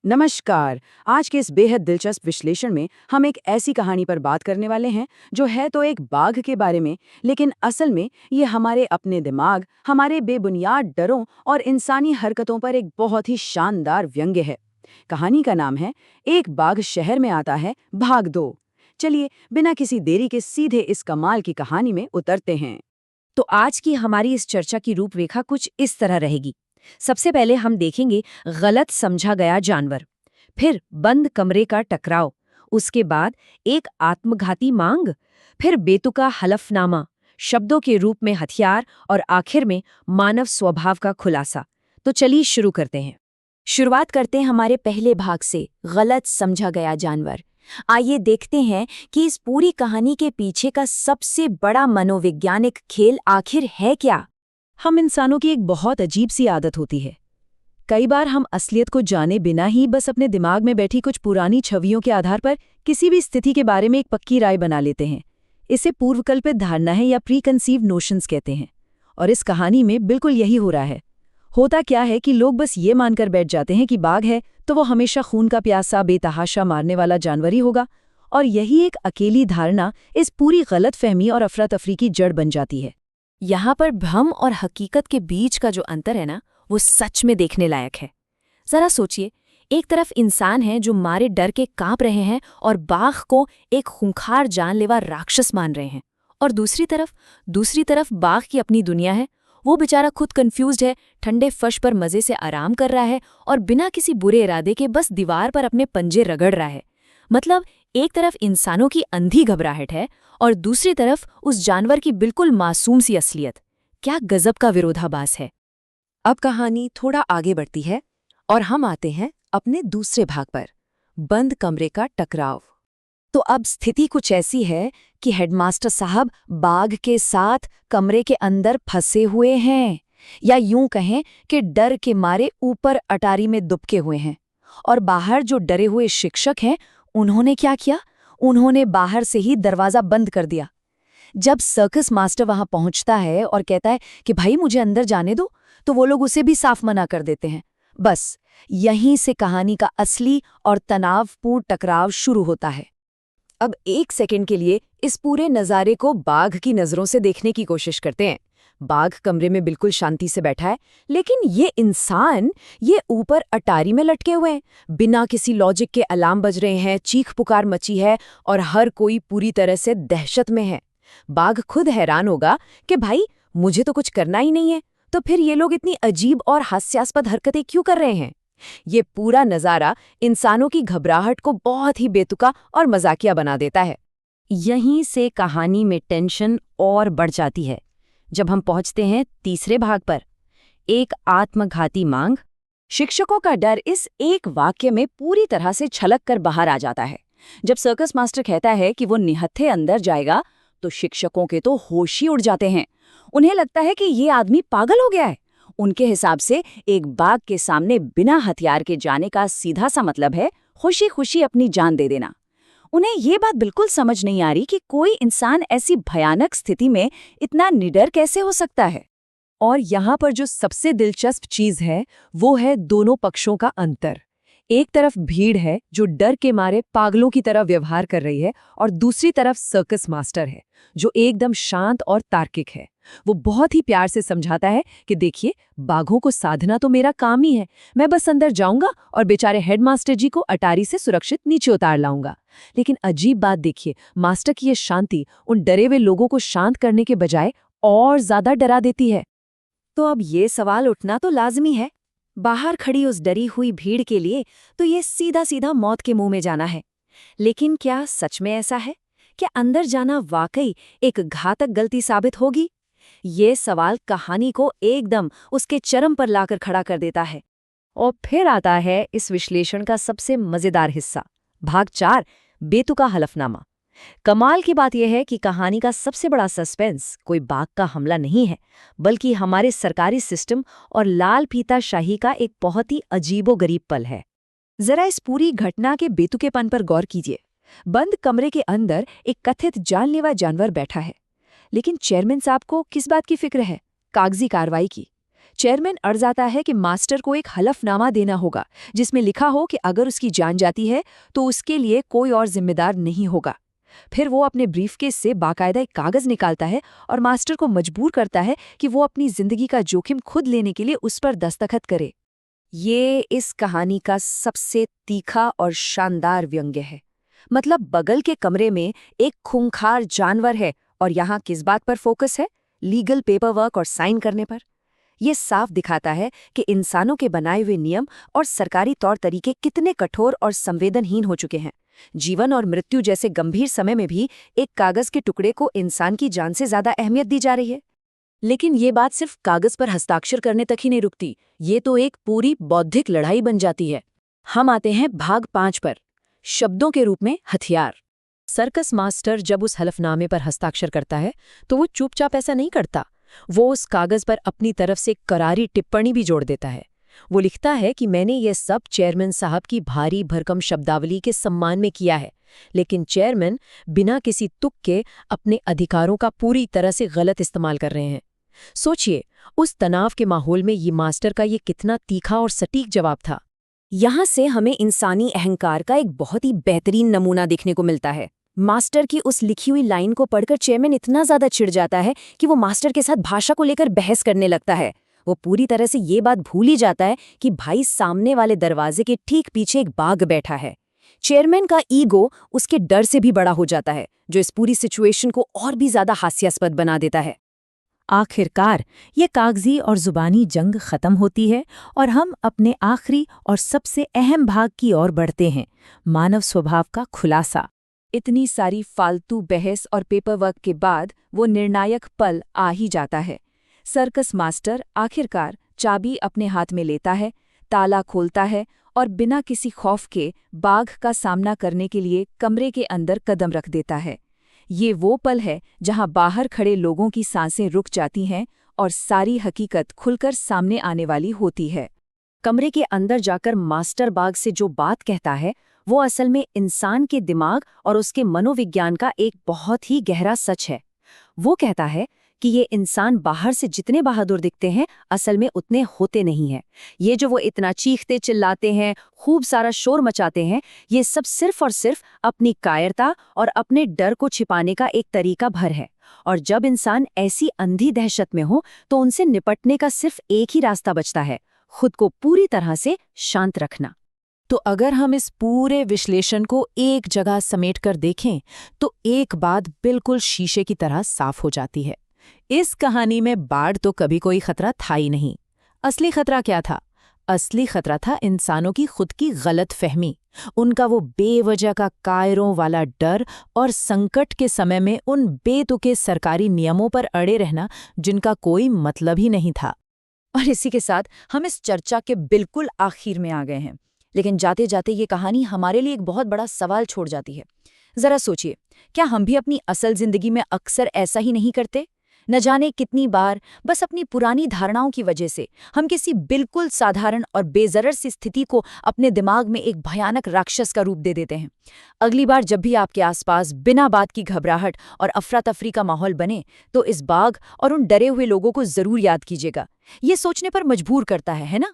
नमस्कार। आज के इस बेहद दिलचस्प विश्लेषण में हम एक ऐसी कहानी पर बात करने वाले हैं जो है तो एक बाघ के बारे में, लेकिन असल में ये हमारे अपने दिमाग, हमारे बेबुनियाद डरों और इंसानी हरकतों पर एक बहुत ही शानदार व्यंग्य है। कहानी का नाम है एक बाघ शहर में आता है, भाग 2। चलिए बिना किसी देरी के सीधे इस कमाल की कहानी में उतरते हैं। तो आज की हमारी इस चर्चा की रूपरेखा कुछ इस तरह रहेगी। सबसे पहले हम देखेंगे गलत समझा गया जानवर, फिर बंद कमरे का टकराव, उसके बाद एक आत्मघाती मांग, फिर बेतुका हलफनामा, शब्दों के रूप में हथियार और आखिर में मानव स्वभाव का खुलासा। तो चलिए शुरू करते हैं। शुरुआत करते हैं हमारे पहले भाग से, गलत समझा गया जानवर। आइए देखते हैं कि इस पूरी कहानी के पीछे का सबसे बड़ा मनोवैज्ञानिक खेल आखिर है क्या। हम इंसानों की एक बहुत अजीब सी आदत होती है। कई बार हम असलियत को जाने बिना ही बस अपने दिमाग में बैठी कुछ पुरानी छवियों के आधार पर किसी भी स्थिति के बारे में एक पक्की राय बना लेते हैं। इसे पूर्वकल्पित धारणा है या प्री कंसीव्ड नोशंस कहते हैं। और इस कहानी में बिल्कुल यही हो रहा है। होता क्या है कि लोग बस ये मानकर बैठ जाते हैं कि बाघ है तो वो हमेशा खून का प्यासा बेतहाशा मारने वाला जानवर ही होगा, और यही एक अकेली धारणा इस पूरी गलतफहमी और अफरा तफरी की जड़ बन जाती है। यहाँ पर भ्रम और हकीकत के बीच का जो अंतर है ना, वो सच में देखने लायक है। जरा सोचिए, एक तरफ इंसान है जो मारे डर के कांप रहे हैं और बाघ को एक खूंखार जानलेवा राक्षस मान रहे हैं, और दूसरी तरफ बाघ की अपनी दुनिया है। वो बेचारा खुद कंफ्यूज्ड है, ठंडे फर्श पर मजे से आराम कर रहा है और बिना किसी बुरे इरादे के बस दीवार पर अपने पंजे रगड़ रहा है। मतलब एक तरफ इंसानों की अंधी घबराहट है और दूसरी तरफ उस जानवर की बिल्कुल मासूम सी असलियत। क्या गजब का विरोधाभास है। अब कहानी थोड़ा आगे बढ़ती है और हम आते हैं अपने दूसरे भाग पर, बंद कमरे का टकराव। तो अब स्थिति कुछ ऐसी है कि हेडमास्टर साहब बाघ के साथ कमरे के अंदर फंसे हुए हैं, या यूं कहें कि डर के मारे ऊपर अटारी में दुबके हुए हैं। और बाहर जो डरे हुए शिक्षक हैं, उन्होंने क्या किया? उन्होंने बाहर से ही दरवाजा बंद कर दिया। जब सर्कस मास्टर वहां पहुंचता है और कहता है कि भाई मुझे अंदर जाने दो, तो वो लोग उसे भी साफ मना कर देते हैं। बस यहीं से कहानी का असली और तनावपूर्ण टकराव शुरू होता है। अब एक सेकंड के लिए इस पूरे नज़ारे को बाघ की नज़रों से देखने की कोशिश करते हैं। बाघ कमरे में बिल्कुल शांति से बैठा है, लेकिन ये इंसान ये ऊपर अटारी में लटके हुए हैं। बिना किसी लॉजिक के अलार्म बज रहे हैं, चीख पुकार मची है और हर कोई पूरी तरह से दहशत में है। बाघ खुद हैरान होगा कि भाई मुझे तो कुछ करना ही नहीं है, तो फिर ये लोग इतनी अजीब और हास्यास्पद हरकतें क्यों कर रहे हैं। ये पूरा नज़ारा इंसानों की घबराहट को बहुत ही बेतुका और मजाकिया बना देता है। यहीं से कहानी में टेंशन और बढ़ जाती है जब हम पहुंचते हैं तीसरे भाग पर, एक आत्मघाती मांग। शिक्षकों का डर इस एक वाक्य में पूरी तरह से छलक कर बाहर आ जाता है। जब सर्कस मास्टर कहता है कि वो निहत्थे अंदर जाएगा, तो शिक्षकों के तो होश ही उड़ जाते हैं। उन्हें लगता है कि ये आदमी पागल हो गया है। उनके हिसाब से एक बाघ के सामने बिना हथियार के जाने का सीधा सा मतलब है खुशी खुशी अपनी जान दे देना। उन्हें ये बात बिल्कुल समझ नहीं आ रही कि कोई इंसान ऐसी भयानक स्थिति में इतना निडर कैसे हो सकता है। और यहाँ पर जो सबसे दिलचस्प चीज है वो है दोनों पक्षों का अंतर। एक तरफ भीड़ है जो डर के मारे पागलों की तरह व्यवहार कर रही है, और दूसरी तरफ सर्कस मास्टर है जो एकदम शांत और तार्किक है। वो बहुत ही प्यार से समझाता है कि देखिए, बाघों को साधना तो मेरा काम ही है, मैं बस अंदर जाऊंगा और बेचारे हेडमास्टर जी को अटारी से सुरक्षित नीचे उतार लाऊंगा। लेकिन अजीब बात देखिए, मास्टर की ये शांति उन डरे हुए लोगों को शांत करने के बजाय और ज्यादा डरा देती है। तो अब ये सवाल उठना तो लाजमी है, बाहर खड़ी उस डरी हुई भीड़ के लिए तो ये सीधा सीधा मौत के मुंह में जाना है। लेकिन क्या सच में ऐसा है? क्या अंदर जाना वाकई एक घातक गलती साबित होगी? ये सवाल कहानी को एकदम उसके चरम पर लाकर खड़ा कर देता है। और फिर आता है इस विश्लेषण का सबसे मजेदार हिस्सा, भाग 4, बेतुका हलफनामा। कमाल की बात यह है कि कहानी का सबसे बड़ा सस्पेंस कोई बाघ का हमला नहीं है, बल्कि हमारे सरकारी सिस्टम और लाल फीता शाही का एक बहुत ही अजीबोगरीब पल है। जरा इस पूरी घटना के बेतुकेपन पर गौर कीजिए। बंद कमरे के अंदर एक कथित जानलेवा जानवर बैठा है, लेकिन चेयरमैन साहब को किस बात की फिक्र है? कागजी कार्रवाई की। चेयरमैन अर्ज आता है कि मास्टर को एक हलफनामा देना होगा जिसमें लिखा हो कि अगर उसकी जान जाती है तो उसके लिए कोई और जिम्मेदार नहीं होगा। फिर वो अपने ब्रीफकेस से बाकायदा एक कागज निकालता है और मास्टर को मजबूर करता है कि वो अपनी जिंदगी का जोखिम खुद लेने के लिए उस पर दस्तखत करे। ये इस कहानी का सबसे तीखा और शानदार व्यंग्य है। मतलब बगल के कमरे में एक खूंखार जानवर है और यहाँ किस बात पर फोकस है? लीगल पेपर वर्क और साइन करने पर। ये साफ दिखाता है कि इंसानों के बनाए हुए नियम और सरकारी तौर तरीके कितने कठोर और संवेदनहीन हो चुके हैं। जीवन और मृत्यु जैसे गंभीर समय में भी एक कागज के टुकड़े को इंसान की जान से ज्यादा अहमियत दी जा रही है। लेकिन ये बात सिर्फ कागज पर हस्ताक्षर करने तक ही नहीं रुकती, ये तो एक पूरी बौद्धिक लड़ाई बन जाती है। हम आते हैं भाग 5 पर, शब्दों के रूप में हथियार। सर्कस मास्टर जब उस हलफनामे पर हस्ताक्षर करता है तो वो चुपचाप ऐसा नहीं करता। वो उस कागज पर अपनी तरफ से करारी टिप्पणी भी जोड़ देता है। वो लिखता है कि मैंने ये सब चेयरमैन साहब की भारी भरकम शब्दावली के सम्मान में किया है, लेकिन चेयरमैन बिना किसी तुक के अपने अधिकारों का पूरी तरह से गलत इस्तेमाल कर रहे हैं। सोचिए, उस तनाव के माहौल में ये मास्टर का ये कितना तीखा और सटीक जवाब था। यहाँ से हमें इंसानी अहंकार का एक बहुत ही बेहतरीन नमूना देखने को मिलता है। मास्टर की उस लिखी हुई लाइन को पढ़कर चेयरमैन इतना ज्यादा चिढ़ जाता है कि वो मास्टर के साथ भाषा को लेकर बहस करने लगता है। वो पूरी तरह से ये बात भूल ही जाता है कि भाई सामने वाले दरवाजे के ठीक पीछे एक बाघ बैठा है। चेयरमैन का ईगो उसके डर से भी बड़ा हो जाता है, जो इस पूरी सिचुएशन को और भी ज्यादा हास्यास्पद बना देता है। आखिरकार ये कागजी और जुबानी जंग खत्म होती है और हम अपने आखिरी और सबसे अहम भाग की ओर बढ़ते हैं, मानव स्वभाव का खुलासा। इतनी सारी फालतू बहस और पेपरवर्क के बाद वो निर्णायक पल आ ही जाता है। सर्कस मास्टर आखिरकार चाबी अपने हाथ में लेता है, ताला खोलता है और बिना किसी खौफ के बाघ का सामना करने के लिए कमरे के अंदर कदम रख देता है। ये वो पल है जहां बाहर खड़े लोगों की सांसें रुक जाती हैं और सारी हकीकत खुलकर सामने आने वाली होती है। कमरे के अंदर जाकर मास्टर बाघ से जो बात कहता है वो असल में इंसान के दिमाग और उसके मनोविज्ञान का एक बहुत ही गहरा सच है। वो कहता है कि ये इंसान बाहर से जितने बहादुर दिखते हैं असल में उतने होते नहीं हैं। ये जो वो इतना चीखते चिल्लाते हैं, खूब सारा शोर मचाते हैं, ये सब सिर्फ और सिर्फ अपनी कायरता और अपने डर को छिपाने का एक तरीका भर है। और जब इंसान ऐसी अंधी दहशत में हो तो उनसे निपटने का सिर्फ एक ही रास्ता बचता है, खुद को पूरी तरह से शांत रखना। तो अगर हम इस पूरे विश्लेषण को एक जगह समेटकर देखें तो एक बात बिल्कुल शीशे की तरह साफ हो जाती है। इस कहानी में बाढ़ तो कभी कोई खतरा था ही नहीं। असली खतरा क्या था? असली खतरा था इंसानों की खुद की गलत फहमी, उनका वो बेवजह का कायरों वाला डर और संकट के समय में उन बेतुके सरकारी नियमों पर अड़े रहना जिनका कोई मतलब ही नहीं था। और इसी के साथ हम इस चर्चा के बिल्कुल आखिर में आ गए हैं, लेकिन जाते जाते ये कहानी हमारे लिए एक बहुत बड़ा सवाल छोड़ जाती है। जरा सोचिए, क्या हम भी अपनी असल जिंदगी में अक्सर ऐसा ही नहीं करते? न जाने कितनी बार बस अपनी पुरानी धारणाओं की वजह से हम किसी बिल्कुल साधारण और बेजरर सी स्थिति को अपने दिमाग में एक भयानक राक्षस का रूप दे देते हैं। अगली बार जब भी आपके आसपास बिना बात की घबराहट और अफरा तफरी का माहौल बने तो इस बाघ और उन डरे हुए लोगों को जरूर याद कीजिएगा। ये सोचने पर मजबूर करता है ना?